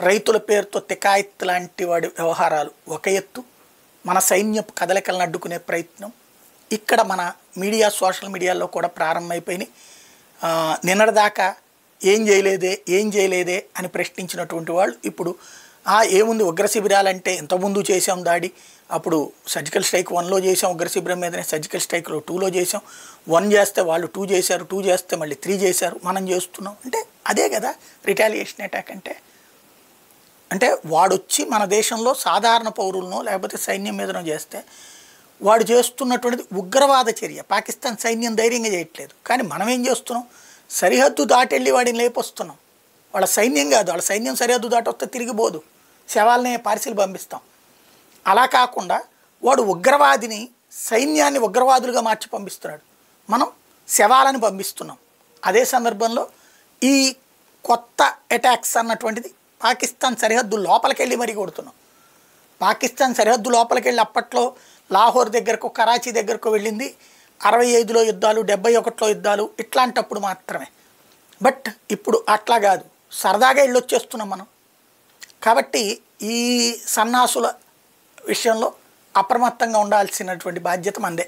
రైతుల పేరుతో తికాయత్ లాంటి వాడి వ్యవహారాలు ఒక ఎత్తు, మన సైన్యపు కదలికలను అడ్డుకునే ప్రయత్నం ఇక్కడ మన మీడియా సోషల్ మీడియాలో కూడా ప్రారంభమైపోయినాయి. నిన్నటిదాకా ఏం చేయలేదే అని ప్రశ్నించినటువంటి వాళ్ళు ఇప్పుడు ఏముంది ఉగ్ర శిబిరాలంటే ఇంతకుముందు చేసాం దాడి, అప్పుడు సర్జికల్ స్ట్రైక్ 1లో చేసాం, ఉగ్ర శిబిరం మీదనే సర్జికల్ స్ట్రైక్లో 2లో చేసాం, 1 చేస్తే వాళ్ళు 2 చేశారు, 2 చేస్తే మళ్ళీ 3 చేశారు, మనం చేస్తున్నాం అంటే అదే కదా రిటాలియేషన్ అటాక్ అంటే. అంటే వాడొచ్చి మన దేశంలో సాధారణ పౌరులను లేకపోతే సైన్యం మీదనో చేస్తే వాడు చేస్తున్నటువంటిది ఉగ్రవాద చర్య. పాకిస్తాన్ సైన్యం ధైర్యంగా చేయట్లేదు, కానీ మనం ఏం చేస్తున్నాం, సరిహద్దు దాటెళ్ళి వాడిని లేపొస్తున్నాం. వాళ్ళ సైన్యం కాదు, వాళ్ళ సైన్యం సరిహద్దు దాటొస్తే తిరిగిపోదు, శవాలనే పార్సిల్ పంపిస్తాం. అలా కాకుండా వాడు ఉగ్రవాదిని సైన్యాన్ని ఉగ్రవాదులుగా మార్చి పంపిస్తున్నాడు, మనం శవాలను పంపిస్తున్నాం. అదే సందర్భంలో ఈ కొత్త అటాక్స్ అన్నటువంటిది పాకిస్తాన్ సరిహద్దు లోపలికెళ్ళి మరీ కొడుతున్నాం. పాకిస్తాన్ సరిహద్దు లోపలికెళ్ళి అప్పట్లో లాహోర్ దగ్గరకు కరాచీ దగ్గరకు వెళ్ళింది 65లో యుద్ధాలు, 71లో యుద్ధాలు ఇట్లాంటప్పుడు మాత్రమే. బట్ ఇప్పుడు అట్లా కాదు, సరదాగా వెళ్ళొచ్చేస్తున్నాం మనం. కాబట్టి ఈ సన్నాసుల విషయంలో అప్రమత్తంగా ఉండాల్సినటువంటి బాధ్యత మనదే.